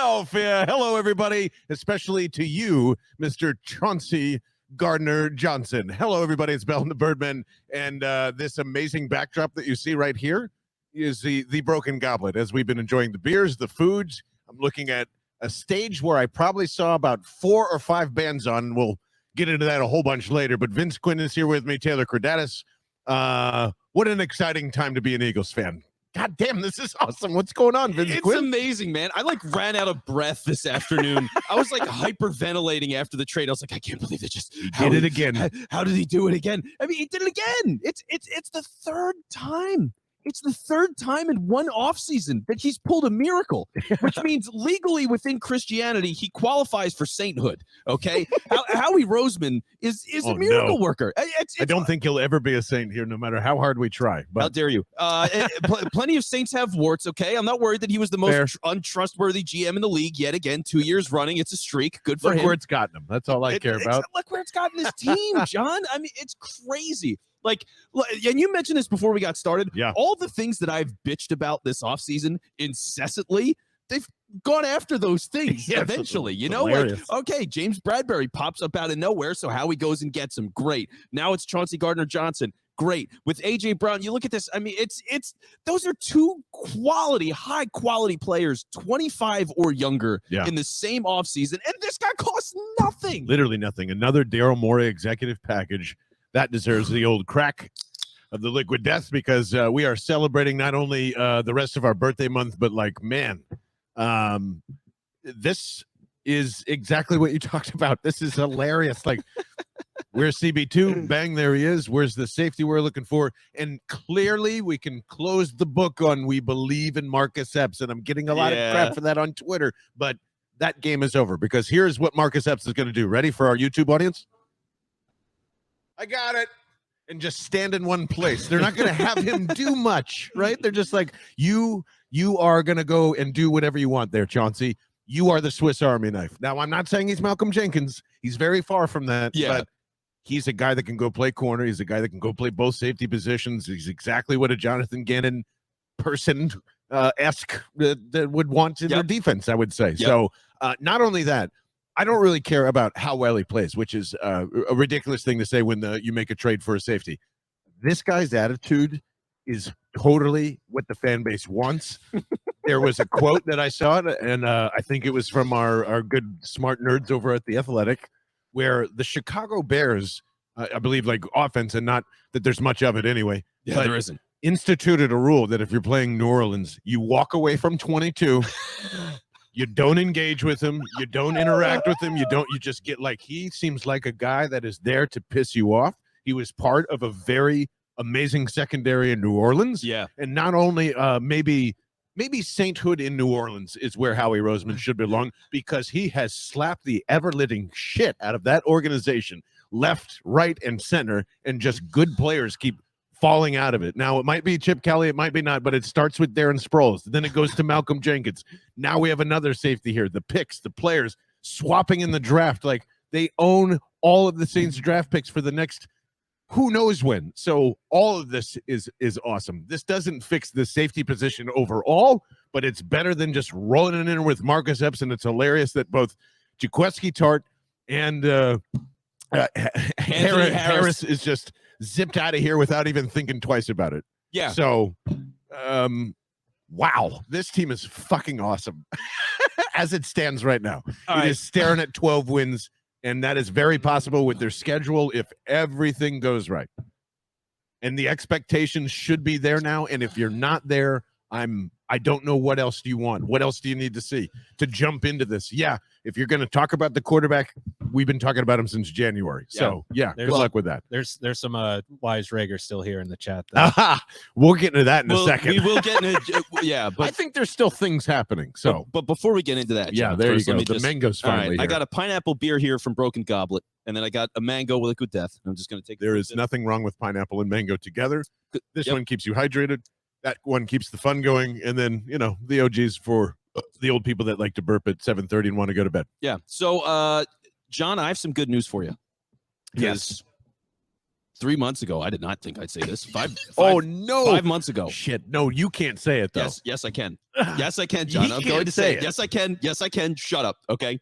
himself. Hello, everybody, especially to you, Mr. Chancy Gardner Johnson. Hello, everybody. It's Bell the Birdmen, and this amazing backdrop that you see right here is the Broken Goblet. As we've been enjoying the beers, the foods, I'm looking at a stage where I probably saw about 4 or 5 bands on, and we'll get into that a whole bunch later. But Vince Quinn is here with me, Taylor Cordatis. What an exciting time to be an Eagles fan. God damn, this is awesome. What's going on, Vince Quinn? It's amazing, man. I ran out of breath this afternoon. I was hyperventilating after the trade. I was like, I can't believe they just did it again. How did he do it again? I mean, he did it again. It's the third time. It's the third time in one offseason that he's pulled a miracle, which means legally within Christianity, he qualifies for sainthood. Okay. Howie Roseman is a miracle worker. I don't think he'll ever be a saint here, no matter how hard we try. But how dare you? Plenty of saints have warts. Okay. I'm not worried that he was the most untrustworthy GM in the league yet again, 2 years running. It's a streak. Good for him. Look where it's gotten him. That's all I care about. Look where it's gotten his team, John. I mean, it's crazy. And you mentioned this before we got started. Yeah. All the things that I've bitched about this offseason incessantly, they've gone after those things eventually. You know, okay, James Bradbury pops up out of nowhere, so Howie goes and gets him. Great. Now it's Chancy Gardner Johnson. Great. With A.J. Brown, you look at this. I mean, it's those are two high quality players, 25 or younger in the same offseason, and this guy costs nothing. Literally nothing. Another Daryl Morey executive package. That deserves the old crack of the liquid death, because we are celebrating not only the rest of our birthday month, but this is exactly what you talked about. This is hilarious. Where's CB2? Bang, there he is. Where's the safety we're looking for? And clearly we can close the book on we believe in Marcus Epps, and I'm getting a lot of crap for that on Twitter, but that game is over, because here's what Marcus Epps is going to do. Ready for our YouTube audience? I got it. And just stand in one place. They're not going to have him do much, right? They're just like, you are going to go and do whatever you want there, Chauncey. You are the Swiss Army knife. Now, I'm not saying he's Malcolm Jenkins. He's very far from that. Yeah. But he's a guy that can go play corner. He's a guy that can go play both safety positions. He's exactly what a Jonathan Gannon person-esque that would want in their defense, I would say. So not only that, I don't really care about how well he plays, which is a ridiculous thing to say when you make a trade for a safety. This guy's attitude is totally what the fan base wants. There was a quote that I saw, and I think it was from our good smart nerds over at The Athletic, where the Chicago Bears, I believe offense, and not that there's much of it anyway. Yeah, there isn't. Instituted a rule that if you're playing New Orleans, you walk away from 22. You don't engage with him. You don't interact with him. You just get he seems like a guy that is there to piss you off. He was part of a very amazing secondary in New Orleans. Yeah. And not only maybe sainthood in New Orleans is where Howie Roseman should belong, because he has slapped the ever-living shit out of that organization, left, right, and center, and just good players keep falling out of it. Now, it might be Chip Kelly, it might be not, but it starts with Darren Sproles. Then it goes to Malcolm Jenkins. Now we have another safety here. The picks, the players swapping in the draft. They own all of the Saints draft picks for the next who knows when. So all of this is awesome. This doesn't fix the safety position overall, but it's better than just rolling it in with Marcus Epps. And it's hilarious that both Jaquiski Tart and Harris is just zipped out of here without even thinking twice about it. Yeah. So, wow, this team is fucking awesome as it stands right now. It is staring at 12 wins, and that is very possible with their schedule if everything goes right. And the expectations should be there now. And if you're not there, I don't know what else do you want. What else do you need to see to jump into this? Yeah, if you're going to talk about the quarterback, we've been talking about him since January. So, good luck with that. There's some wise Reagor still here in the chat. We'll get into that in a second. We will get into but I think there's still things happening. So, but before we get into that, John, there you go. The mango's finally here. I got a pineapple beer here from Broken Goblet, and then I got a mango with liquid death. I'm just going to take. There is nothing wrong with pineapple and mango together. This one keeps you hydrated. That one keeps the fun going, and then the OGs for the old people that like to burp at 7:30 and want to go to bed. Yeah. So, John, I have some good news for you. Yes. 3 months ago. I did not think I'd say this. Oh no! 5 months ago. Shit! No, you can't say it though. Yes, I can. Yes, I can, John. He I'm can't going to say say it. yes, I can. Yes, I can. Shut up. Okay.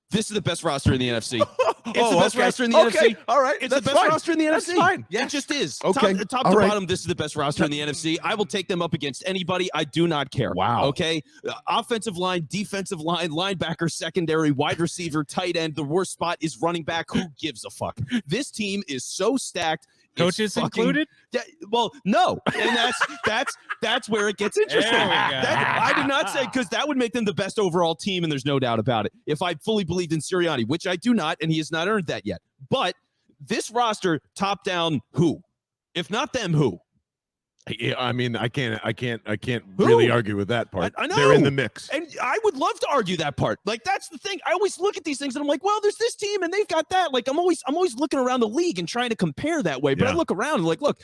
This is the best roster in the NFC. It's the best roster in the NFC. All right. It's the best roster in the That's NFC. fine. It just is. Okay. Top All to right. bottom, this is the best roster in the NFC. I will take them up against anybody. I do not care. Wow. Okay. Offensive line, defensive line, linebacker, secondary, wide receiver, tight end. The worst spot is running back. Who gives a fuck? This team is so stacked. Coaches included? Well, no, and that's where it gets interesting. I did not say, because that would make them the best overall team, and there's no doubt about it. If I fully believed in Sirianni, which I do not, and he has not earned that yet. But this roster, top down, who? If not them, who? Yeah, I mean, I can't Who? really argue with that part. I know. They're in the mix. And I would love to argue that part. Like, that's the thing. I always look at these things and I'm like, well, there's this team and they've got that. Like, I'm always looking around the league and trying to compare that way. But I look around and like, look,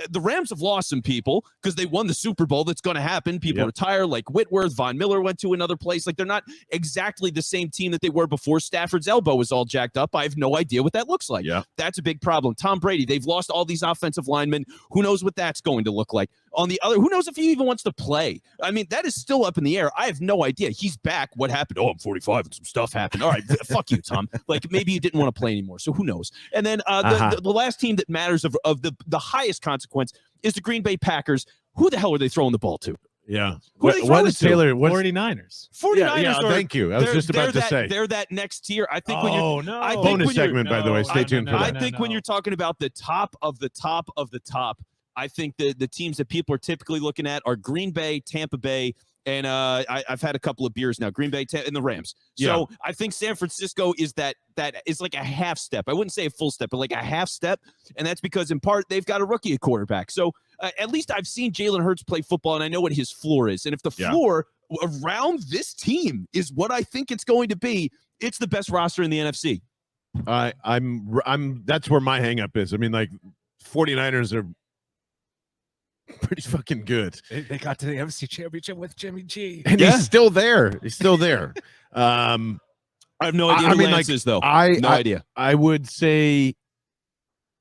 the Rams have lost some people because they won the Super Bowl. That's going to happen. People retire, like Whitworth. Von Miller went to another place. Like, they're not exactly the same team that they were before Stafford's elbow was all jacked up. I have no idea what that looks like. Yeah. That's a big problem. Tom Brady, they've lost all these offensive linemen. Who knows what that's going to look like? On the other, who knows if he even wants to play? I mean, that is still up in the air. I have no idea. He's back. What happened? Oh, I'm 45 and some stuff happened. All right, fuck you, Tom. Like, maybe you didn't want to play anymore. So who knows? And then the last team that matters of the highest consequence is the Green Bay Packers. Who the hell are they throwing the ball to? Yeah. Who are they throwing is to? Taylor? 49ers. 49ers Yeah, are, thank you. I was just about to say. They're that next tier. I think when you're no. I think Bonus when you're- segment, by the way. Stay tuned for I that. think when you're talking about the top of the top of the top, I think the teams that people are typically looking at are Green Bay, Tampa Bay, and I've had a couple of beers now. Green Bay and the Rams. So I think San Francisco is that is like a half step. I wouldn't say a full step, but like a half step, and that's because in part they've got a rookie at quarterback. So at least I've seen Jalen Hurts play football, and I know what his floor is. And if the floor around this team is what I think it's going to be, it's the best roster in the NFC. I'm that's where my hang up is. I mean, like 49ers are pretty fucking good. They got to the NFC Championship with Jimmy G. And he's still there. He's still there. I have no idea who Lance is, though. No idea. I would say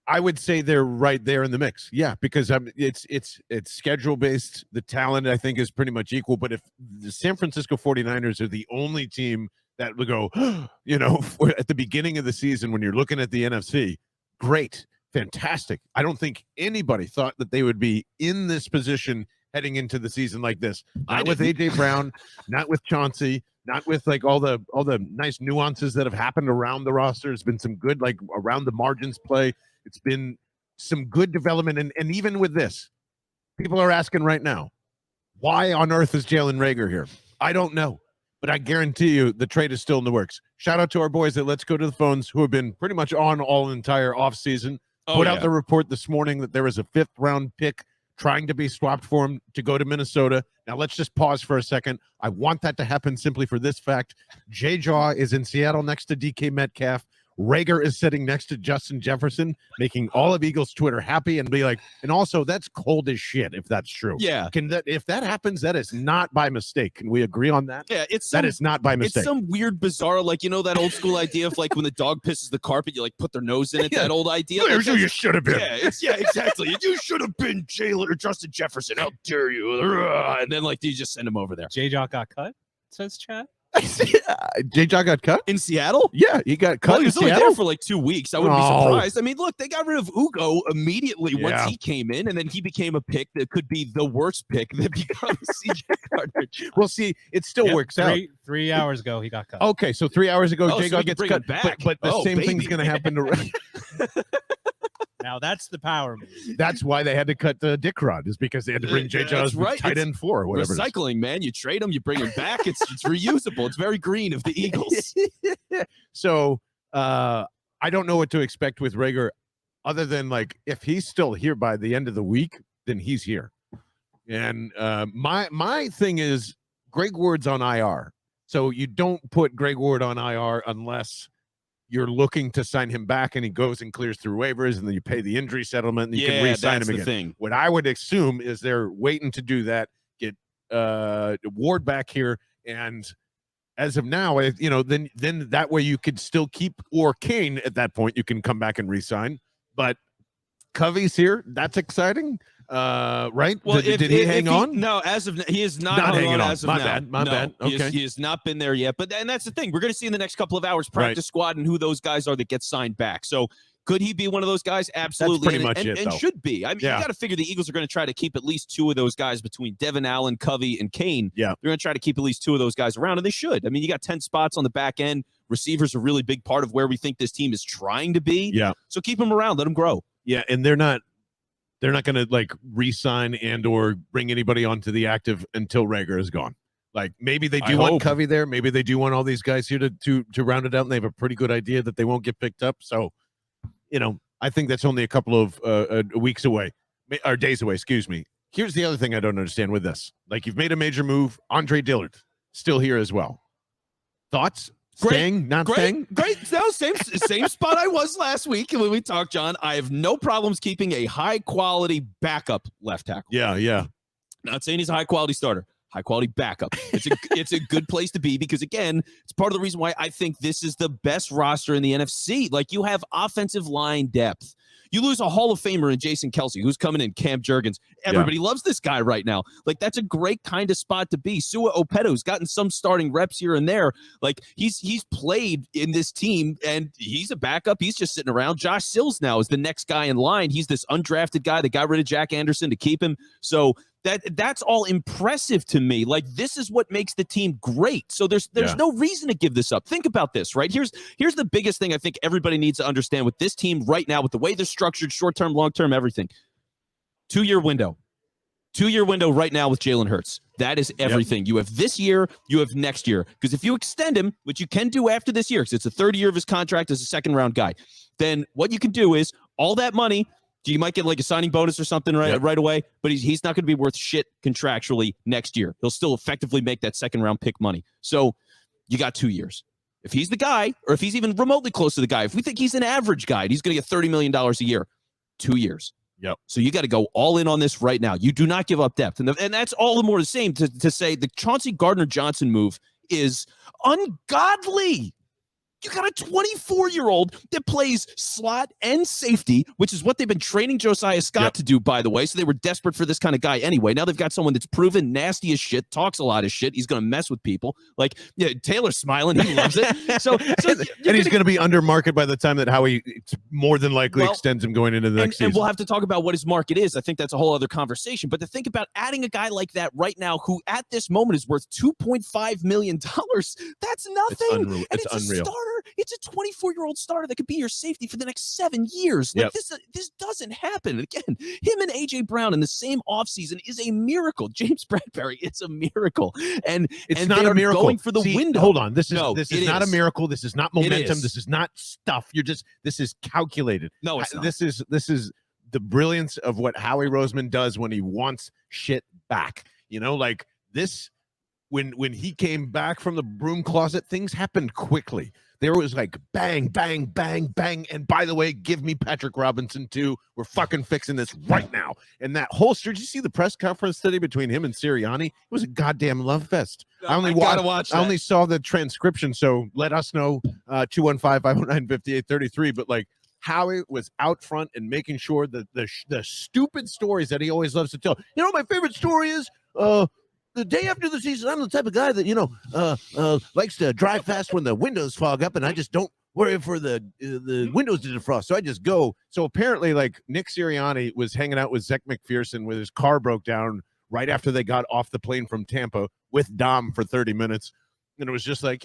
they're right there in the mix. Yeah, because it's schedule based. The talent, I think, is pretty much equal. But if the San Francisco 49ers are the only team that would go, at the beginning of the season when you're looking at the NFC, great. Fantastic. I don't think anybody thought that they would be in this position heading into the season like this. Not with AJ Brown, not with Chauncey, not with like all the nice nuances that have happened around the roster. There's been some good like around the margins play. It's been some good development. And even with this, people are asking right now, why on earth is Jalen Reagor here? I don't know. But I guarantee you the trade is still in the works. Shout out to our boys at Let's Go to the Phones who have been pretty much on all entire offseason. Put out the report this morning that there was a 5th round pick trying to be swapped for him to go to Minnesota. Now, let's just pause for a second. I want that to happen simply for this fact. J-Jaw is in Seattle next to DK Metcalf. Reagor is sitting next to Justin Jefferson, making all of Eagles Twitter happy and be like, and also that's cold as shit if that's true. Yeah. If that happens, that is not by mistake. Can we agree on that? Yeah, that is not by mistake. It's some weird, bizarre, like, that old school idea of like when the dog pisses the carpet, you like put their nose in it. That old idea. There's who you should have been. Yeah, exactly. You should have been Jalen or Justin Jefferson. How dare you? And then like you just send him over there. J-Jaw got cut, says chat. J-Jaw got cut in Seattle. Yeah, he got cut. Well, he in was only Seattle there for like 2 weeks. I wouldn't be surprised. I mean, look, they got rid of Ugo immediately once he came in, and then he became a pick that could be the worst pick that becomes CJ Gardner. Well, see, it still works out. 3 hours ago, he got cut. Okay, so 3 hours ago, J-Jaw gets cut. Back. But the same thing's going to happen to. Now that's the power move. That's why they had to cut the Dick Rod, is because they had to bring J-Jaw's tight end 4 or whatever. Recycling, man. You trade them, you bring them back. It's reusable. It's very green of the Eagles. So I don't know what to expect with Reagor, other than like if he's still here by the end of the week, then he's here. And my thing is Greg Ward's on IR, so you don't put Greg Ward on IR unless you're looking to sign him back and he goes and clears through waivers and then you pay the injury settlement and you can re-sign him again. Thing. What I would assume is they're waiting to do that, get Ward back here, and as of now, then that way you could still keep, or Kane at that point you can come back and re-sign. but Covey's here. That's exciting. Right? Well, did he hang on? No, as of he is not hung hanging on. as of My now. bad. My bad. Okay. He has not been there yet. And that's the thing. We're going to see in the next couple of hours practice squad and who those guys are that get signed back. So could he be one of those guys? Absolutely. That's pretty much it, and though. should be. I mean, you got to figure the Eagles are going to try to keep at least two of those guys between Devin Allen, Covey, and Kane. Yeah. They're going to try to keep at least two of those guys around, and they should. I mean, you got 10 spots on the back end. Receivers are a really big part of where we think this team is trying to be. Yeah. So keep them around. Let them grow. Yeah, and they're not going to like re-sign and or bring anybody onto the active until Reagor is gone. Like maybe they do want Covey there. Maybe they do want all these guys here to round it out, and they have a pretty good idea that they won't get picked up. So, I think that's only a couple of weeks away, or days away, excuse me. Here's the other thing I don't understand with this. Like, you've made a major move. Andre Dillard, still here as well. Thoughts? Staying, not staying? Great. No, same spot I was last week when we talked, John. I have no problems keeping a high-quality backup left tackle. Yeah. Not saying he's a high-quality starter. High-quality backup. It's a good place to be because, again, it's part of the reason why I think this is the best roster in the NFC. Like, you have offensive line depth. You lose a Hall of Famer in Jason Kelsey, who's coming in, Cam Jurgens. Everybody loves this guy right now. Like, that's a great kind of spot to be. Sua Opeto's gotten some starting reps here and there. Like, he's played in this team, and he's a backup. He's just sitting around. Josh Sills now is the next guy in line. He's this undrafted guy that got rid of Jack Anderson to keep him. So that's all impressive to me. Like, this is what makes the team great. So there's no reason to give this up. Think about this, right? Here's the biggest thing I think everybody needs to understand with this team right now, with the way they're structured, short-term, long-term, everything. 2-year window. 2-year window right now with Jalen Hurts. That is everything. You have this year, you have next year. Because if you extend him, which you can do after this year, because it's the third year of his contract as a second-round guy, then what you can do is all that money, you might get like a signing bonus or something right away, but he's not going to be worth shit contractually next year. He'll still effectively make that second-round pick money. So you got 2 years. If he's the guy, or if he's even remotely close to the guy, if we think he's an average guy, he's going to get $30 million a year. 2 years. Yep. So you got to go all in on this right now. You do not give up depth. And that's all the more the same to say the Chancy Gardner Johnson move is ungodly. You got a 24-year-old that plays slot and safety, which is what they've been training Josiah Scott to do, by the way. So they were desperate for this kind of guy anyway. Now they've got someone that's proven nasty as shit, talks a lot of shit. He's going to mess with people. Like, Taylor's smiling. He loves it. So and he's going to be under market by the time that Howie more than likely extends him going into the next season. And we'll have to talk about what his market is. I think that's a whole other conversation. But to think about adding a guy like that right now who at this moment is worth $2.5 million, that's nothing. It's unreal. A starter. It's a 24-year-old starter that could be your safety for the next 7 years. Like this doesn't happen. Again, him and A.J. Brown in the same offseason is a miracle. James Bradbury, it's a miracle. And it's not a miracle. Going for the window. Hold on. This is not a miracle. This is not momentum. This is not stuff. This is calculated. No, it's not. This is the brilliance of what Howie Roseman does when he wants shit back. Like this, when he came back from the broom closet, things happened quickly. There was like bang, bang, bang, bang. And by the way, give me Patrick Robinson too. We're fucking fixing this right now. And that whole did you see the press conference today between him and Sirianni? It was a goddamn love fest. I only saw the transcription. So let us know, 215-509-5833. But like Howie was out front and making sure that the stupid stories that he always loves to tell. My favorite story is, the day after the season, I'm the type of guy that, likes to drive fast when the windows fog up, and I just don't worry for the windows to defrost. So I just go. So apparently, like, Nick Sirianni was hanging out with Zach McPherson with his car broke down right after they got off the plane from Tampa with Dom for 30 minutes. And it was just like,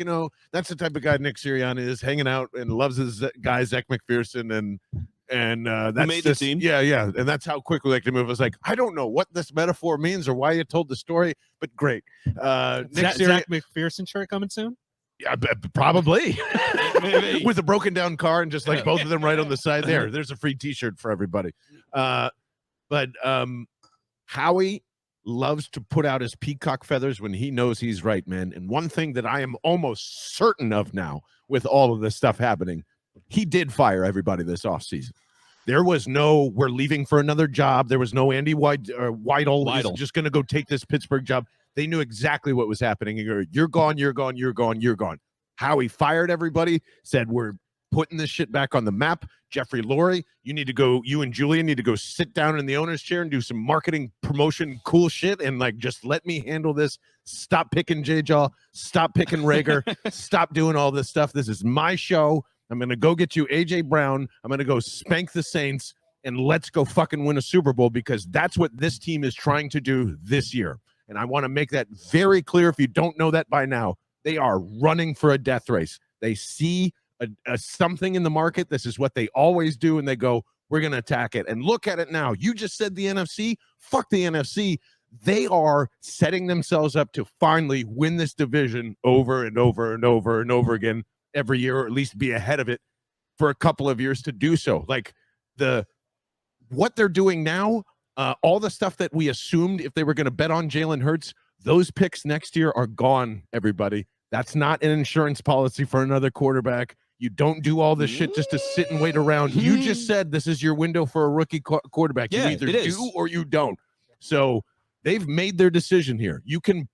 that's the type of guy Nick Sirianni is, hanging out and loves his guy, Zach McPherson, and that's made the team. Yeah, and that's how quickly they can move. I was like, I don't know what this metaphor means or why you told the story, but great. Zach McPherson shirt coming soon? Yeah, probably. With a broken down car and just like both of them right on the side there. There's a free T-shirt for everybody. But Howie loves to put out his peacock feathers when he knows he's right, man. And one thing that I am almost certain of now, with all of this stuff happening, he did fire everybody this offseason. There was no, we're leaving for another job. There was no Andy Weidel is just going to go take this Pittsburgh job. They knew exactly what was happening. You're gone, you're gone, you're gone, you're gone. Howie fired everybody, said, we're putting this shit back on the map. Jeffrey Lurie, you and Julian need to go sit down in the owner's chair and do some marketing, promotion, cool shit, and like just let me handle this. Stop picking J-Jaw. Stop picking Reagor. Stop doing all this stuff. This is my show. I'm going to go get you A.J. Brown. I'm going to go spank the Saints, and let's go fucking win a Super Bowl, because that's what this team is trying to do this year. And I want to make that very clear. If you don't know that by now, they are running for a death race. They see a something in the market. This is what they always do, and they go, we're going to attack it. And look at it now. You just said the NFC. Fuck the NFC. They are setting themselves up to finally win this division over and over and over and over again every year, or at least be ahead of it for a couple of years to do so. Like what they're doing now, all the stuff that we assumed if they were going to bet on Jalen Hurts, those picks next year are gone, everybody. That's not an insurance policy for another quarterback. You don't do all this shit just to sit and wait around. You just said this is your window for a rookie quarterback. You either do or you don't. So they've made their decision here. You can,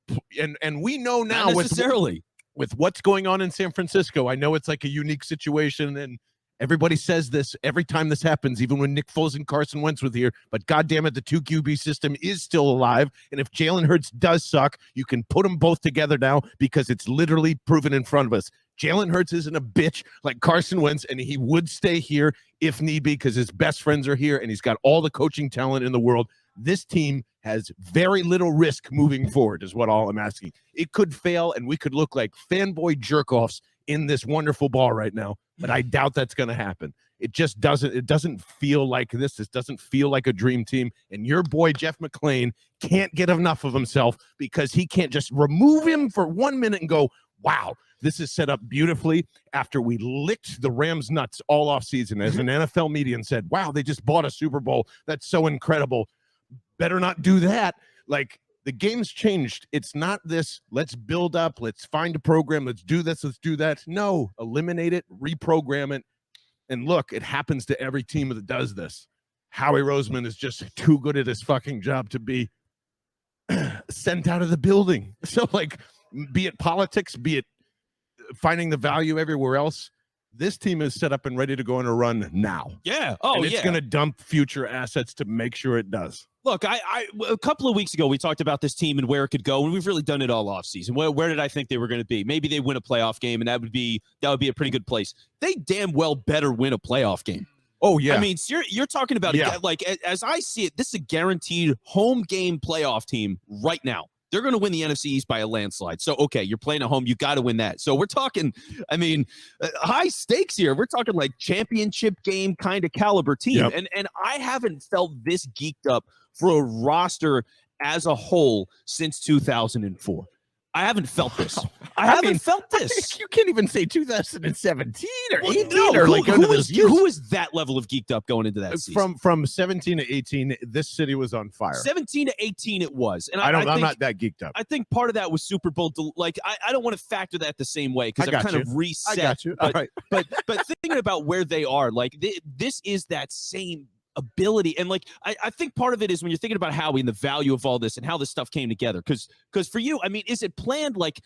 and we know now Not necessarily with what's going on in San Francisco. I know it's like a unique situation, and everybody says this every time this happens, even when Nick Foles and Carson Wentz was here. But goddamn it, the 2 QB system is still alive. And if Jalen Hurts does suck, you can put them both together now, because it's literally proven in front of us. Jalen Hurts isn't a bitch like Carson Wentz, and he would stay here if need be, because his best friends are here, and he's got all the coaching talent in the world. This team has very little risk moving forward, is what all I'm asking. It could fail, and we could look like fanboy jerk-offs in this wonderful ball right now, but I doubt that's going to happen. It just doesn't. It doesn't feel like this. This doesn't feel like a dream team. And your boy Jeff McClain can't get enough of himself, because he can't just remove him for 1 minute and go, wow, this is set up beautifully, after we licked the Rams nuts all offseason as an NFL media and said, wow, they just bought a Super Bowl. That's so incredible. Better not do that. Like, the game's changed. It's not this, let's build up, let's find a program, let's do this, let's do that. No, eliminate it, reprogram it. And look, it happens to every team that does this. Howie Roseman is just too good at his fucking job to be sent out of the building. So, like, be it politics, be it finding the value everywhere else, this team is set up and ready to go on a run now. Yeah. Oh, and it's going to dump future assets to make sure it does. Look, a couple of weeks ago, we talked about this team and where it could go, and we've really done it all offseason. Where did I think they were going to be? Maybe they win a playoff game, and that would be a pretty good place. They damn well better win a playoff game. Oh, yeah. I mean, you're talking about, like, as I see it, this is a guaranteed home game playoff team right now. They're going to win the NFC East by a landslide. So, okay, you're playing at home. You got to win that. So we're talking, I mean, high stakes here. We're talking like championship game kind of caliber team. Yep. And I haven't felt this geeked up for a roster as a whole since 2004. I haven't felt this. I haven't felt this. You can't even say 2017 or 18 no, or like who is that level of geeked up going into that season? From 17 to 18, this city was on fire. 17 to 18, it was. And I'm not that geeked up. I think part of that was Super Bowl. Like, I don't want to factor that the same way, because I've kind of reset. I got you. But, all right. but thinking about where they are, like, this is that same ability. And like, I think part of it is when you're thinking about Howie and the value of all this and how this stuff came together. Because for you, I mean, is it planned? Like,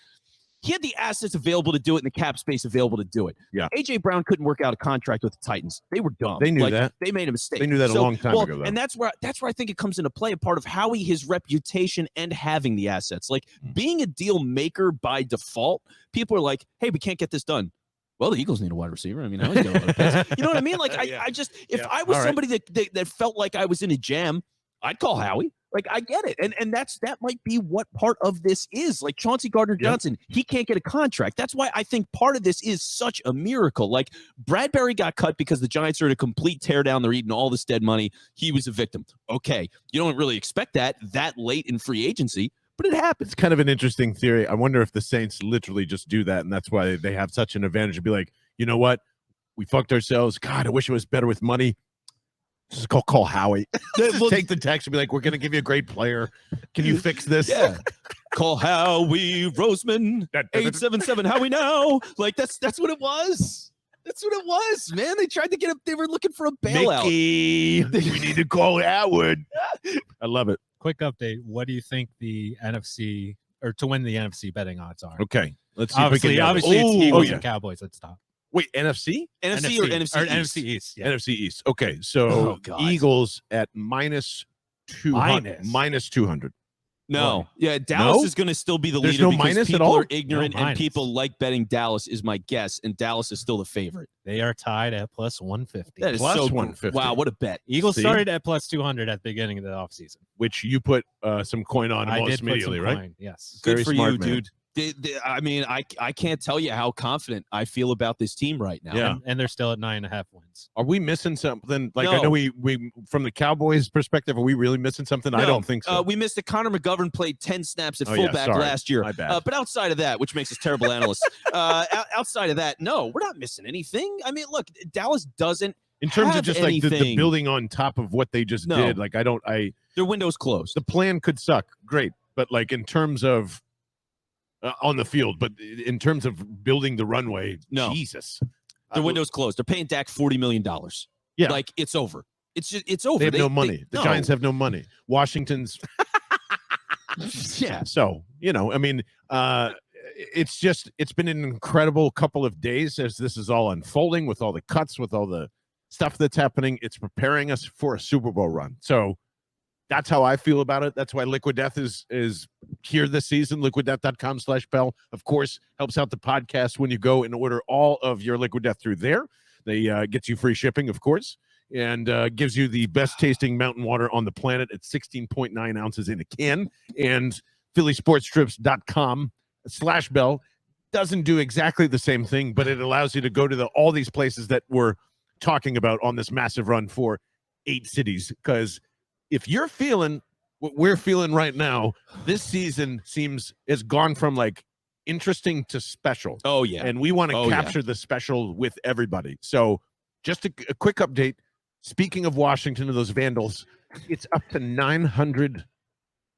he had the assets available to do it and the cap space available to do it. Yeah. A.J. Brown couldn't work out a contract with the Titans. They were dumb. They knew that. They made a mistake. They knew that a long time ago, though. And that's where I think it comes into play, a part of Howie, his reputation and having the assets. Like, being a deal maker by default, people are like, hey, we can't get this done. Well, the Eagles need a wide receiver. I mean, I was getting a lot of picks. You know what I mean? Like, I just, if I was somebody that felt like I was in a jam, I'd call Howie. Like, I get it. And that might be what part of this is. Like, Chancy Gardner Johnson, he can't get a contract. That's why I think part of this is such a miracle. Like, Bradbury got cut because the Giants are in a complete teardown. They're eating all this dead money. He was a victim. Okay. You don't really expect that late in free agency, but it happens. It's kind of an interesting theory. I wonder if the Saints literally just do that, and that's why they have such an advantage to be like, you know what? We fucked ourselves. God, I wish it was better with money. Just call Howie. Just take the text and be like, we're going to give you a great player. Can you fix this? Yeah. Call Howie Roseman. 877 Howie now. Like, that's what it was. That's what it was, man. They tried to get up. They were looking for a bailout. Mickey, we need to call Howard. I love it. Quick update. What do you think the NFC, or to win the NFC betting odds are? Okay. Let's see Obviously if we can it's Eagles and Cowboys at the top. Wait, NFC? NFC or NFC East? NFC East. Yeah. NFC East. Okay, so God. Eagles at minus 200. Minus 200. No. Why? Yeah, Dallas No? is going to still be the There's leader no because minus at people all? are ignorant No and minus. people like betting Dallas is my guess, and Dallas is still the favorite. They are tied at plus 150. That is Plus so 150. Wow, what a bet. Eagles See? started at plus 200 at the beginning of the offseason. Which you put some coin on I almost did put some immediately, right? coin, yes. Good Very for smart, you, man. dude. I mean, I can't tell you how confident I feel about this team right now. Yeah. And they're still at 9.5 wins. Are we missing something? Like, I No. know we from the Cowboys' perspective, are we really missing something? I No. don't think so. We missed it. Connor McGovern played 10 snaps at Oh, yeah, fullback sorry. last year. My bad. But outside of that, which makes us terrible analysts, outside of that, no, we're not missing anything. I mean, look, Dallas doesn't In terms of have just like the anything. building on top of what they just No. did, like Their window's closed. the plan could suck, great, but like in terms of on the field, but in terms of building the runway, No. Jesus, Their window's closed. They're paying Dak $40 million. Yeah. Like, it's over. It's over. they have no money. The no. Giants have no money. Washington's Yeah. So, I mean, it's been an incredible couple of days as this is all unfolding with all the cuts, with all the stuff that's happening. It's preparing us for a Super Bowl run. So that's how I feel about it. That's why Liquid Death is here this season. LiquidDeath.com/Bell, of course, helps out the podcast when you go and order all of your Liquid Death through there. They gets you free shipping, of course, and gives you the best tasting mountain water on the planet at 16.9 ounces in a can. And PhillySportsTrips.com/Bell doesn't do exactly the same thing, but it allows you to go to all these places that we're talking about on this massive run for 8 cities. Because if you're feeling what we're feeling right now, this season has gone from like interesting to special. Oh, yeah. And we want to Oh, yeah. capture the special with everybody. So just a quick update. Speaking of Washington and those Vandals, it's up to 900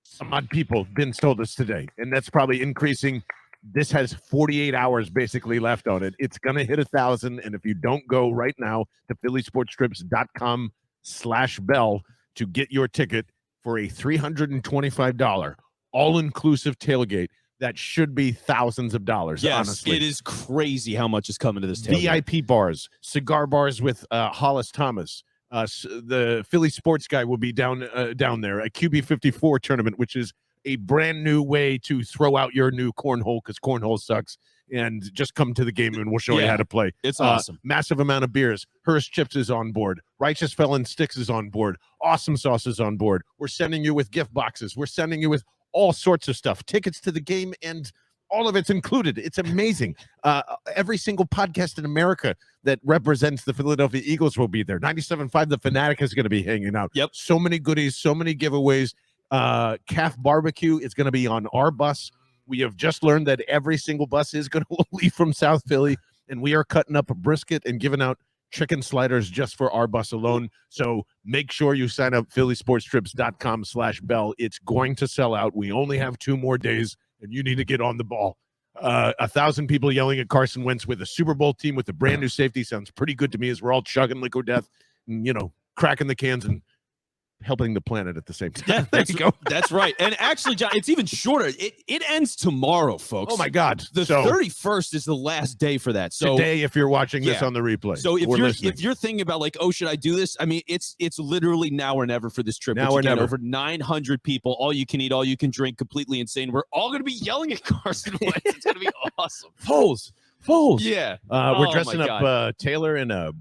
some odd people been told us today, and that's probably increasing. This has 48 hours basically left on it. It's going to hit 1,000, and if you don't go right now to PhillySportsTrips.com/Bell to get your ticket for a $325 all-inclusive tailgate, that should be thousands of dollars. Yes, honestly. it is crazy how much is coming to this tailgate. VIP bars, cigar bars with Hollis Thomas. The Philly sports guy will be down there. A QB54 tournament, which is a brand new way to throw out your new cornhole because cornhole sucks. And just come to the game and we'll show you how to play. It's awesome. Massive amount of beers. Hearst Chips is on board. Righteous Felon Sticks is on board. Awesome Sauce is on board. We're sending you with gift boxes. We're sending you with all sorts of stuff. Tickets to the game, and all of it's included. It's amazing. Every single podcast in America that represents the Philadelphia Eagles will be there. 97.5 The Fanatic is going to be hanging out. Yep. So many goodies, so many giveaways. Calf Barbecue is going to be on our bus. We have just learned that every single bus is going to leave from South Philly, and we are cutting up a brisket and giving out chicken sliders just for our bus alone. So make sure you sign up PhillySportsTrips.com/Bell. It's going to sell out. We only have 2 more days, and you need to get on the ball. 1,000 people yelling at Carson Wentz with a Super Bowl team with a brand new safety sounds pretty good to me as we're all chugging Liquid Death and, cracking the cans and helping the planet at the same time. Yeah, There you go. That's right. And actually, John, it's even shorter. It ends tomorrow, folks. Oh, my God. The So 31st is the last day for that. So today, if you're watching this Yeah. on the replay. So if or you're listening. if you're thinking about like, oh, should I do this? I mean, it's literally now or never for this trip. Now which or again, never. Over 900 people, all you can eat, all you can drink, completely insane. We're all going to be yelling at Carson Wentz. It's going to be awesome. Foles. Yeah. We're Oh, dressing my up Taylor in a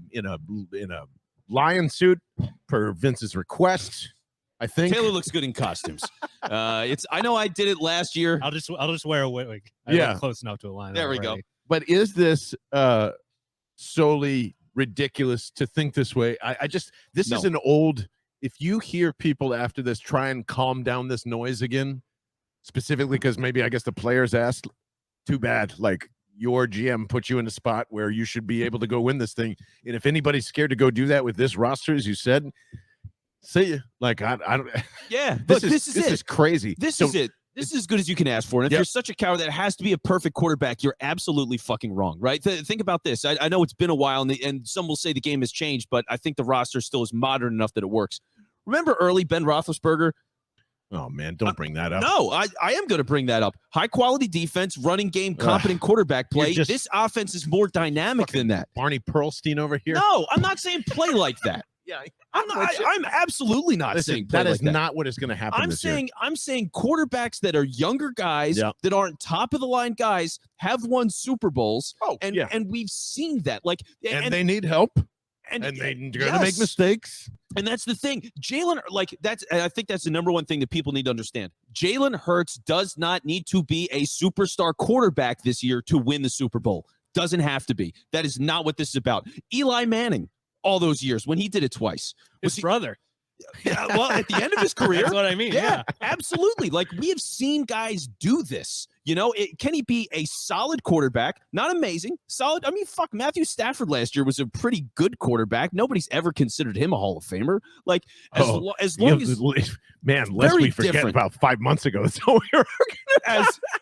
lion suit per Vince's request. I think Taylor looks good in costumes. I know I did it last year. I'll just wear a wig. Yeah. Look close enough to a line. There we go. But is this solely ridiculous to think this way? This is No. an old. If you hear people after this try and calm down this noise again, specifically because maybe I guess the players asked, too bad. Like your GM put you in a spot where you should be able to go win this thing. And if anybody's scared to go do that with this roster, as you said, see you. Like I don't. Yeah. This Look, is this is it. crazy. This is it. This is as good as you can ask for. And if Yep. you're such a coward that it has to be a perfect quarterback, you're absolutely fucking wrong, right? Think about this. I know it's been a while, and some will say the game has changed, but I think the roster still is modern enough that it works. Remember early Ben Roethlisberger? Oh man, don't bring that up. No, I am going to bring that up. High quality defense, running game, competent quarterback play. This offense is more dynamic than that. Barney Pearlstein over here. No, I'm not saying play like that. Yeah, I'm absolutely not saying play that like is not what is going to happen. I'm this year. I'm saying quarterbacks that are younger guys that aren't top of the line guys have won Super Bowls. And we've seen that. Like, and they need help. And they're going to make mistakes. And that's the thing. I think that's the number one thing that people need to understand. Jalen Hurts does not need to be a superstar quarterback this year to win the Super Bowl. Doesn't have to be. That is not what this is about. Eli Manning, all those years, when he did it twice. His brother. Yeah, well, at the end of his career. That's what I mean. Yeah, absolutely. Like, we have seen guys do this. You know, can he be a solid quarterback? Not amazing. Solid. I mean, fuck, Matthew Stafford last year was a pretty good quarterback. Nobody's ever considered him a Hall of Famer. Like, as long as man, lest we forget different. about 5 months ago. That's all we were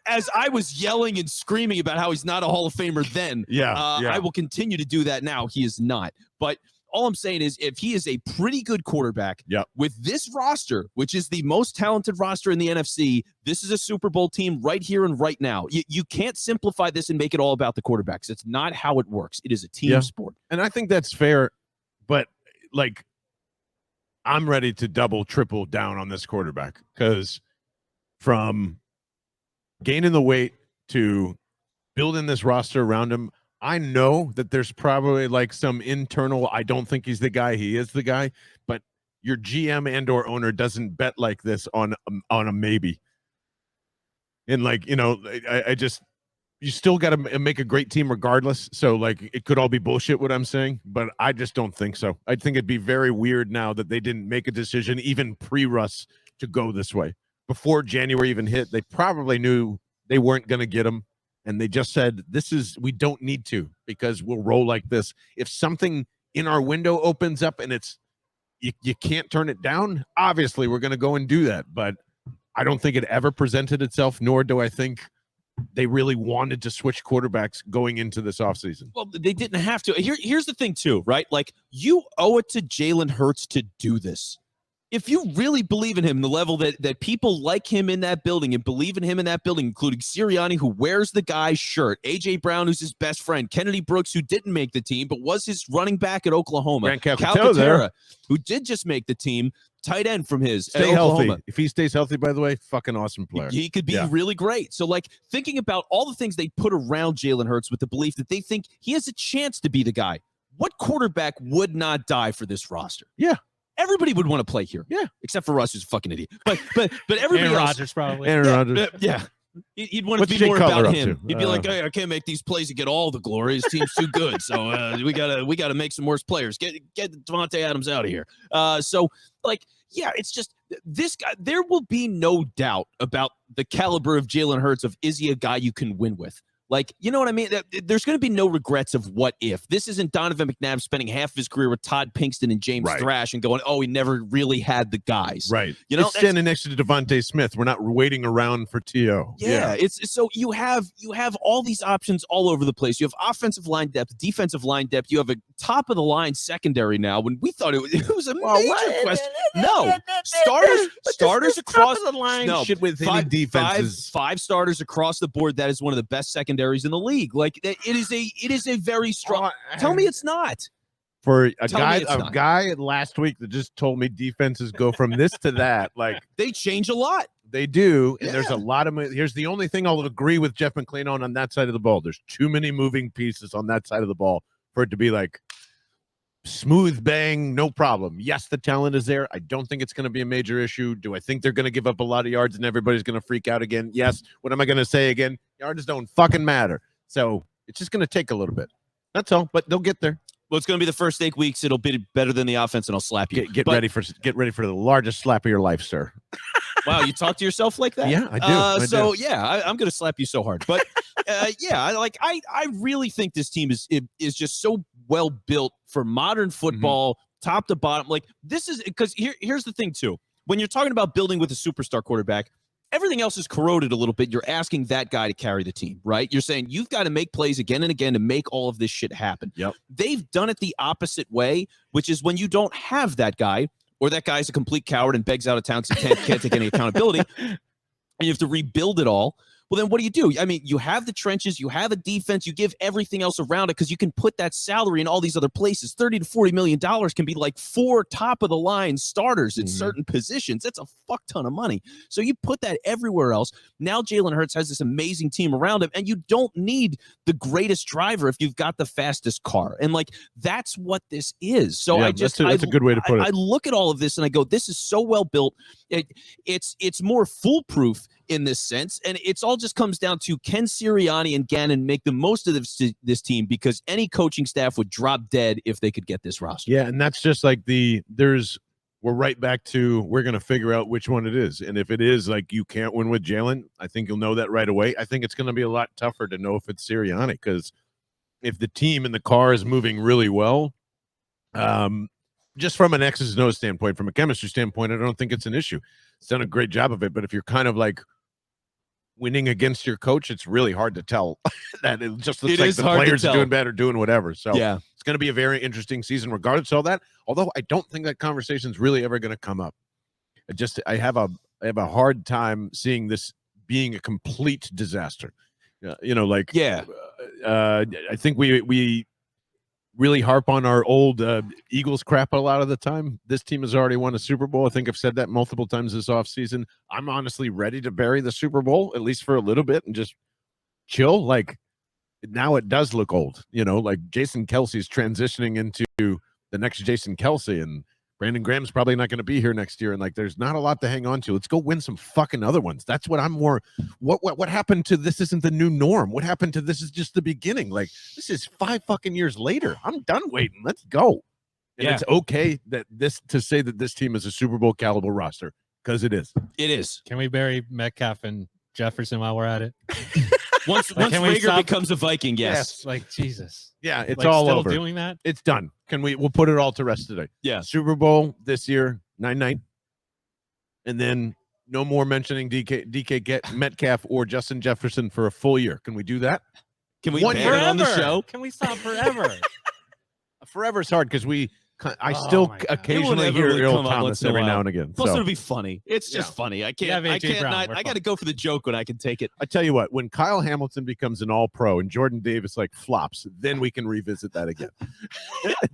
as I was yelling and screaming about how he's not a Hall of Famer then. I will continue to do that now. He is not. But all I'm saying is, if he is a pretty good quarterback with this roster, which is the most talented roster in the NFC, this is a Super Bowl team right here and right now. You can't simplify this and make it all about the quarterbacks. It's not how it works. It is a team sport. And I think that's fair, but like, I'm ready to double, triple down on this quarterback, because from gaining the weight to building this roster around him, I know that there's probably like some internal, I don't think he's the guy, he is the guy, but your GM and or owner doesn't bet like this on a maybe. And like, you know, you still got to make a great team regardless. So like, it could all be bullshit what I'm saying, but I just don't think so. I think it'd be very weird now that they didn't make a decision even pre-Russ to go this way. Before January even hit, they probably knew they weren't going to get him. And they just said, we don't need to, because we'll roll like this. If something in our window opens up and you can't turn it down, obviously we're going to go and do that. But I don't think it ever presented itself, nor do I think they really wanted to switch quarterbacks going into this offseason. Well, they didn't have to. Here's the thing too, right? Like, you owe it to Jalen Hurts to do this. If you really believe in him, the level that people like him in that building and believe in him in that building, including Sirianni, who wears the guy's shirt, A.J. Brown, who's his best friend, Kennedy Brooks, who didn't make the team but was his running back at Oklahoma, Calcaterra, who did just make the team, tight end from his Stay healthy. If he stays healthy, by the way, fucking awesome player. He could be really great. So, like, thinking about all the things they put around Jalen Hurts with the belief that they think he has a chance to be the guy. What quarterback would not die for this roster? Yeah. Everybody would want to play here, except for Russ, who's a fucking idiot. But everybody Aaron else, Rodgers probably. Aaron Rodgers. He'd want it to be Jay more Cutler about up him. to? He'd be like, hey, I can't make these plays to get all the glory. His team's too good, so we gotta make some worse players. Get Devontae Adams out of here. So like, yeah, it's just this guy. There will be no doubt about the caliber of Jalen Hurts. Is he a guy you can win with? Like, you know what I mean? There's going to be no regrets of what if. This isn't Donovan McNabb spending half of his career with Todd Pinkston and James Thrash and going, oh, he never really had the guys. Right. You know, it's standing next to Devontae Smith. We're not waiting around for T.O. Yeah. It's so you have all these options all over the place. You have offensive line depth, defensive line depth. You have a top of the line secondary now. When we thought it was a major question. No, starters across the line. Shit with any defenses. Five starters across the board. That is one of the best secondaries in the league. Like, it is a very strong. Tell me it's not. For a guy last week that just told me defenses go from this to that, like, they change a lot. They do, and there's a lot of. Here's the only thing I'll agree with Jeff McClain on that side of the ball. There's too many moving pieces on that side of the ball for it to be like smooth bang, no problem. Yes, the talent is there. I don't think it's going to be a major issue. Do I think they're going to give up a lot of yards and everybody's going to freak out again? Yes. What am I going to say again? Yards don't fucking matter. So it's just going to take a little bit. That's all, but they'll get there. Well, it's going to be the first 8 weeks. It'll be better than the offense, and I'll slap you. Get ready for the largest slap of your life, sir. Wow, you talk to yourself like that? Yeah, I do. I'm going to slap you so hard. But I really think this team is just so well built for modern football, top to bottom. Like, this is because here's the thing too. When you're talking about building with a superstar quarterback, everything else is corroded a little bit. You're asking that guy to carry the team, right? You're saying you've got to make plays again and again to make all of this shit happen. Yep. They've done it the opposite way, which is when you don't have that guy, or that guy's a complete coward and begs out of town, so can't take any accountability, and you have to rebuild it all. Well, then what do? I mean, you have the trenches, you have a defense, you give everything else around it because you can put that salary in all these other places. $30 to $40 million can be like 4 top-of-the-line starters in certain positions. That's a fuck ton of money. So you put that everywhere else. Now Jalen Hurts has this amazing team around him, and you don't need the greatest driver if you've got the fastest car. And, like, that's what this is. So yeah, that's a good way to put it. I look at all of this, and I go, this is so well built. It's more foolproof in this sense, and it's all just comes down to, can Sirianni and Gannon make the most of this team, because any coaching staff would drop dead if they could get this roster. Yeah, and that's just like we're right back to, we're going to figure out which one it is. And if it is like you can't win with Jalen, I think you'll know that right away. I think it's going to be a lot tougher to know if it's Sirianni, because if the team and the car is moving really well, just from an X's and O's standpoint, from a chemistry standpoint, I don't think it's an issue. It's done a great job of it. But if you're kind of like winning against your coach, it's really hard to tell. That it just looks like the players are doing better, doing whatever. So yeah, it's going to be a very interesting season regardless of all that. Although I don't think that conversation is really ever going to come up. I have a hard time seeing this being a complete disaster. I think we really harp on our old Eagles crap a lot of the time. This team has already won a Super Bowl. I think I've said that multiple times this offseason. I'm honestly ready to bury the Super Bowl, at least for a little bit, and just chill. Like, now it does look old. Like Jason Kelsey's transitioning into the next Jason Kelsey, and Brandon Graham's probably not going to be here next year. And like, there's not a lot to hang on to. Let's go win some fucking other ones. That's what I'm more. What happened to this isn't the new norm? What happened to this is just the beginning? Like, this is 5 fucking years later. I'm done waiting. Let's go. And it's okay to say that this team is a Super Bowl caliber roster, because it is. It is. Can we bury Metcalf and Jefferson while we're at it? Once Reagor becomes a Viking, yes. Like, Jesus. Yeah, it's like, all still over. Doing that? It's done. We'll put it all to rest today. Yeah. Super Bowl this year, 9-9. And then no more mentioning DK Metcalf or Justin Jefferson for a full year. Can we do that? Can we ban it on the show? Can we stop forever? Forever is hard, because I still occasionally hear Earl Thomas every now and again. Plus, it'll be funny. It's just funny. I can't I got to go for the joke when I can take it. I tell you what, when Kyle Hamilton becomes an all-pro and Jordan Davis like flops, then we can revisit that again.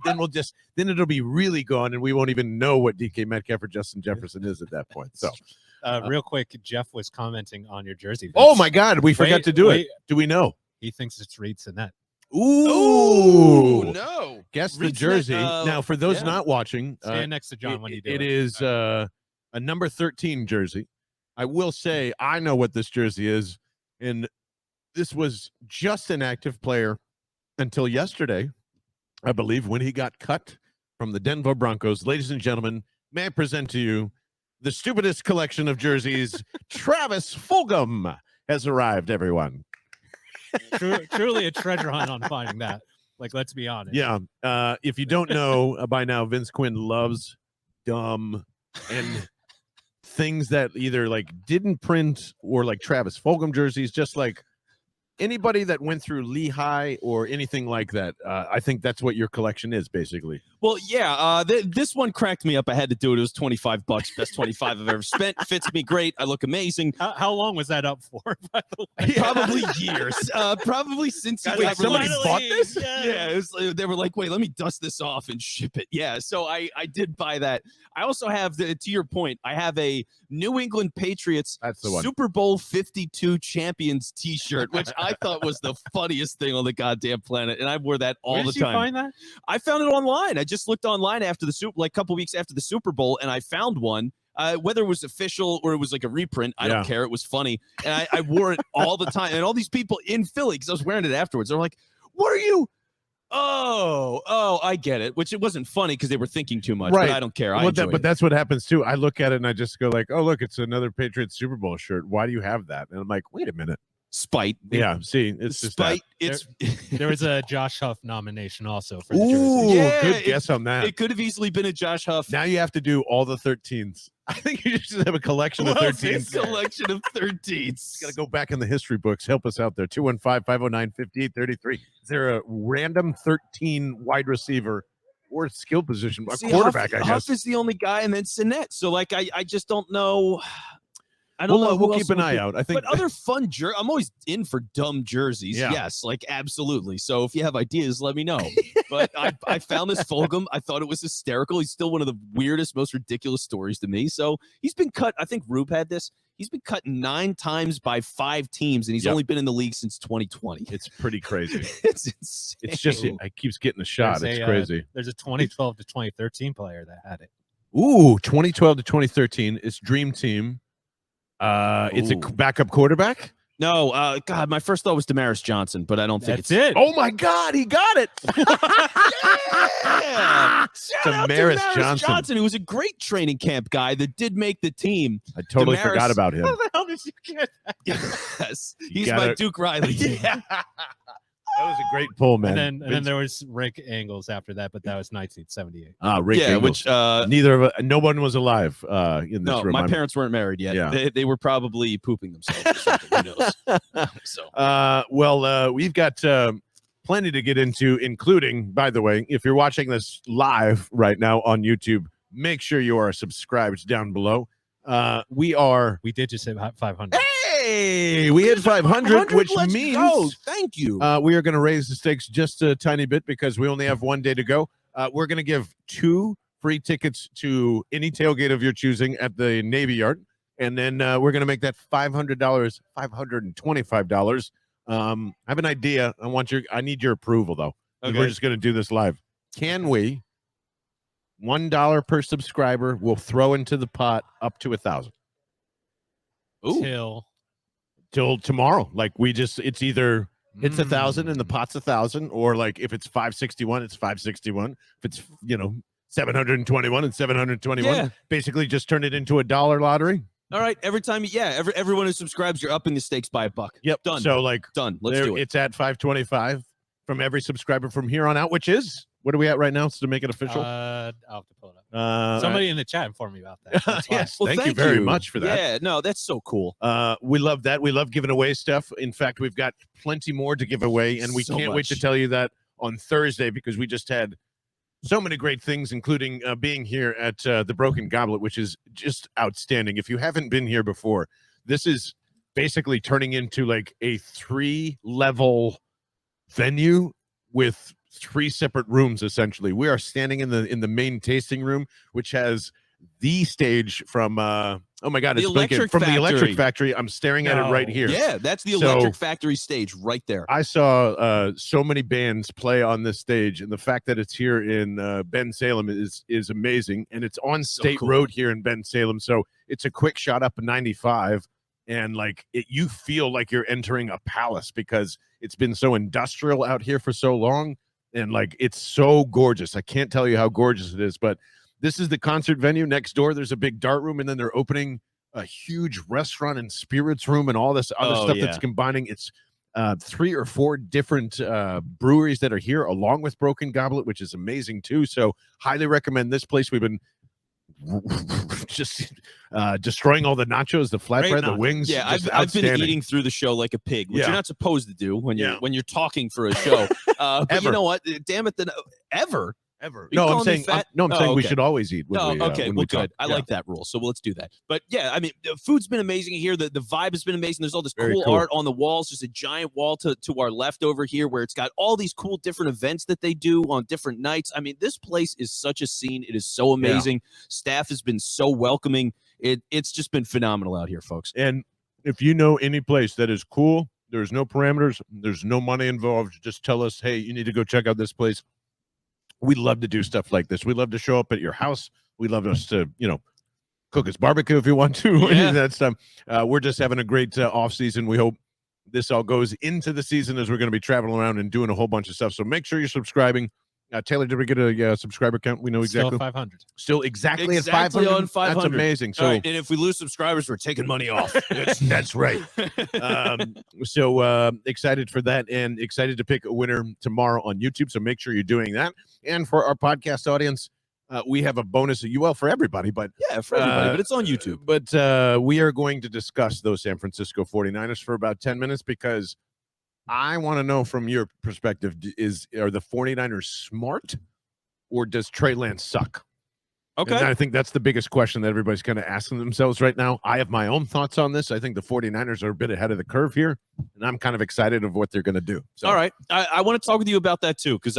then it'll be really gone, and we won't even know what DK Metcalf or Justin Jefferson is at that point. So, real quick, Jeff was commenting on your jersey. Oh my God, we forgot to do it. Do we know? He thinks it's Reed Sinet. Ooh, no! Guess the jersey. Now, for those not watching, stand next to John when you do it. It is a number 13 jersey. I will say I know what this jersey is, and this was just an active player until yesterday, I believe, when he got cut from the Denver Broncos. Ladies and gentlemen, may I present to you the stupidest collection of jerseys? Travis Fulgham has arrived, everyone. Truly a treasure hunt on finding that. Like, let's be honest. Yeah. If you don't know by now, Vince Quinn loves dumb and things that either like didn't print, or like Travis Fulgham jerseys, just like anybody that went through Lehigh or anything like that. I think that's what your collection is, basically. Well, yeah, this one cracked me up. I had to do it. It was $25. Best 25 I've ever spent. Fits me great. I look amazing. How long was that up for, by the way? Probably years. Probably since you got somebody bought this? Yeah, it was, they were like, wait, let me dust this off and ship it. Yeah, so I did buy that. I also have, to your point, I have a New England Patriots Super Bowl 52 champions t-shirt, which I thought was the funniest thing on the goddamn planet, and I wore that all the time. Where did you find that? I found it online. I just looked online after the a couple weeks after the Super Bowl, and I found one. Whether it was official or it was like a reprint, I don't care. It was funny, and I wore it all the time. And all these people in Philly, because I was wearing it afterwards, they're like, "What are you?" Oh, I get it. Which it wasn't funny because they were thinking too much. Right. But I don't care. But that's what happens too. I look at it and I just go like, "Oh, look, it's another Patriots Super Bowl shirt. Why do you have that?" And I'm like, "Wait a minute." Spite. Yeah, see, it's spite. Just there was a Josh Huff nomination also for the jersey. Yeah, good guess on that. It could have easily been a Josh Huff. Now you have to do all the 13s. I think you just have a collection of 13s. Collection of 13s. Got to go back in the history books. Help us out there. 215-509-5833. Is there a random 13 wide receiver or skill position, a See, quarterback, Huff, I guess. Huff is the only guy, and then Sinet. So, like, I just don't know. I don't know. We'll who keep else an would eye be- out. I think But other fun I'm always in for dumb jerseys. Yeah. Yes, like absolutely. So if you have ideas, let me know. But I found this Fulgham. I thought it was hysterical. He's still one of the weirdest, most ridiculous stories to me. So he's been cut. I think Rube had this. He's been cut 9 times by 5 teams, and he's only been in the league since 2020. it's pretty crazy. It's insane. It's just he keeps getting a shot. There's It's crazy. There's a 2012 to 2013 player that had it. Ooh, 2012 to 2013. It's Dream Team. It's a Ooh. backup quarterback. No, God, my first thought was Damaris Johnson, but I don't think That's it's it. Oh my God, he got it. Yeah. Shout out Damaris Damaris Johnson. who was a great training camp guy that did make the team. I totally Damaris- forgot about him. How the hell did you get that? Yes, he's got my it. Duke Riley. Yeah. That was a great pull, man. And then there was Rick Angles after that, but that was 1978. Rick Yeah, Ingles. which neither of no one was alive in this no, room. my I'm- parents weren't married yet. Yeah. They were probably pooping themselves or something. Who knows? So We've got plenty to get into, including, by the way, if you're watching this live right now on YouTube, make sure you are subscribed down below. We did just hit 500. Hey, we hit 500, which let's means go. Thank you. we are going to raise the stakes just a tiny bit because we only have one day to go. We're going to give 2 free tickets to any tailgate of your choosing at the Navy Yard. And then we're going to make that $500, $525. I have an idea. I need your approval, though. Okay. We're just going to do this live. Can we, $1 per subscriber, we'll throw into the pot up to 1,000 Ooh. till tomorrow. Like it's either it's 1,000 and the pot's 1,000, or like if it's 561, it's 561. If it's 721 and 721, Yeah. basically just turn it into a dollar lottery. All right. Every time, everyone who subscribes, you're upping the stakes by $1. Yep. Done. So like Done. Let's do it. It's at 525 from every subscriber from here on out, which is what are we at right now? So to make it official. I'll have to pull it up. Somebody in the chat informed me about that. That's why. Yes. Well, thank you very much for that. Yeah, no, that's so cool. We love that. We love giving away stuff. In fact, we've got plenty more to give away, and we So can't wait to much. tell you that on Thursday because we just had so many great things, including being here at the Broken Goblet, which is just outstanding. If you haven't been here before, this is basically turning into like a 3-level venue with 3 separate rooms. Essentially, we are standing in the main tasting room, which has the stage from oh my God, The it's blinking, Electric from the Electric Factory. Factory. I'm staring at it right No. here. Yeah, that's the So- Electric Factory stage right there. I saw so many bands play on this stage, and the fact that it's here in Ben Salem is amazing. And it's on State cool. Road here in Ben Salem, so it's a quick shot up 95, and like you feel like you're entering a palace because it's been so industrial out here for so long, and like it's so gorgeous. I can't tell you how gorgeous it is, but this is the concert venue. Next door, there's a big dart room, and then they're opening a huge restaurant and spirits room and all this other Oh, stuff yeah. that's combining. It's 3 or 4 different breweries that are here along with Broken Goblet, which is amazing too. So highly recommend this place. We've been just destroying all the nachos, the flatbread, the nachos. wings. Yeah, just I've been outstanding. eating through the show like a pig, which Yeah. you're not supposed to do when Yeah. you're talking for a show. But Ever. you know what? Damn it, ever. Ever. you No, I'm calling me saying fat? I'm Oh, saying we okay. should always eat. When Oh, we, okay. when Well, we talk. good. I Yeah. like that rule. So let's do that. But yeah, I mean, the food's been amazing here. The vibe has been amazing. There's all this Very cool cool. art on the walls. There's a giant wall to our left over here where it's got all these cool different events that they do on different nights. I mean, this place is such a scene. It is so amazing. Staff has been so welcoming. It's just been phenomenal out here, folks. And if you know any place that is cool, there's no parameters, there's no money involved. Just tell us, hey, you need to go check out this place. We love to do stuff like this. We love to show up at your house. We love us to, cook us barbecue if you want to. Any Yeah. of that stuff. We're just having a great off season. We hope this all goes into the season as we're going to be traveling around and doing a whole bunch of stuff. So make sure you're subscribing. Taylor, did we get a subscriber count? We know exactly. Still 500. Still exactly Exactly at 500. on 500. That's amazing. So All right, and if we lose subscribers, we're taking money off. that's right. So excited for that and excited to pick a winner tomorrow on YouTube. So make sure you're doing that. And for our podcast audience, we have a bonus for everybody, but Yeah, for everybody, but it's on YouTube. But we are going to discuss those San Francisco 49ers for about 10 minutes because I want to know from your perspective, are the 49ers smart or does Trey Lance suck? Okay. And I think that's the biggest question that everybody's kind of asking themselves right now. I have my own thoughts on this. I think the 49ers are a bit ahead of the curve here, and I'm kind of excited of what they're going to do. So. All right. I want to talk with you about that too, because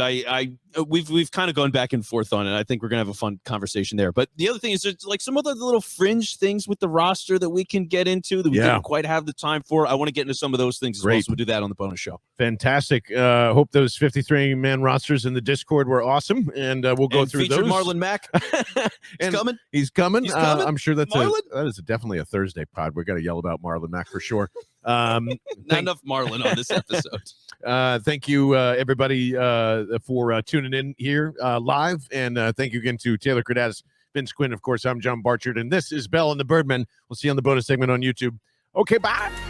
we've kind of gone back and forth on it. I think we're going to have a fun conversation there. But the other thing is there's like some other little fringe things with the roster that we can get into that we didn't quite have the time for. I want to get into some of those things as well, so we'll do that on the bonus show. Fantastic. Hope those 53-man rosters in the Discord were awesome, and we'll go through those. Marlon Mack. He's coming. He's coming. I'm sure that is definitely a Thursday pod. We're going to yell about Marlon Mack for sure. Not enough Marlon on this episode. Thank you, everybody, for tuning in here live. And thank you again to Taylor Credatis, Vince Quinn. Of course, I'm John Barchard, and this is Bell and the Birdmen. We'll see you on the bonus segment on YouTube. Okay, bye.